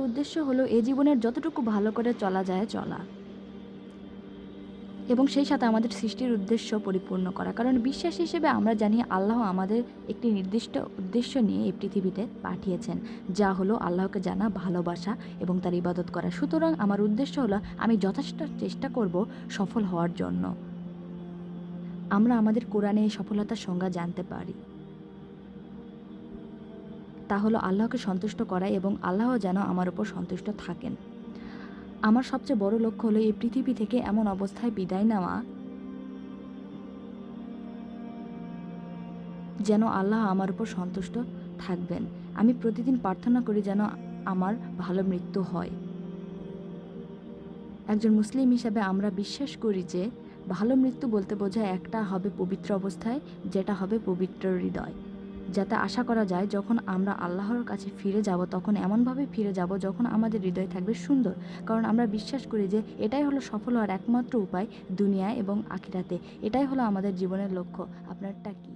উদ্দেশ্য হলো এই জীবনের যতটুকু ভালো করে চলা যায় চলা, এবং সেই সাথে আমাদের সৃষ্টির উদ্দেশ্য পরিপূর্ণ করা। কারণ বিশ্বাস হিসেবে আমরা জানি আল্লাহ আমাদের একটি নির্দিষ্ট উদ্দেশ্য নিয়ে এই পৃথিবীতে পাঠিয়েছেন, যা হলো আল্লাহকে জানা, ভালোবাসা এবং তার ইবাদত করা। সুতরাং আমার উদ্দেশ্য হলো আমি যথেষ্ট চেষ্টা করব সফল হওয়ার জন্য। আমরা আমাদের কোরআনে এই সফলতার সংজ্ঞা জানতে পারি, তা হলো আল্লাহকে সন্তুষ্ট করা এবং আল্লাহ যেন আমার উপর সন্তুষ্ট থাকেন। আমার সবচেয়ে বড় লক্ষ্য হলো এই পৃথিবী থেকে এমন অবস্থায় বিদায় নেওয়া যেন আল্লাহ আমার উপর সন্তুষ্ট থাকবেন। আমি প্রতিদিন প্রার্থনা করি যেন আমার ভালো মৃত্যু হয়। একজন মুসলিম হিসেবে আমরা বিশ্বাস করি যে ভালো মৃত্যু বলতে বোঝায় একটা হবে পবিত্র অবস্থায়, যেটা হবে পবিত্র হৃদয়, যাতে আশা করা যায় যখন আমরা আল্লাহর কাছে ফিরে যাব তখন এমনভাবে ফিরে যাব যখন আমাদের হৃদয় থাকবে সুন্দর। কারণ আমরা বিশ্বাস করি যে এটাই হলো সফল হওয়ার একমাত্র উপায় দুনিয়ায় এবং আখিরাতে। এটাই হলো আমাদের জীবনের লক্ষ্য। আপনারটা কি?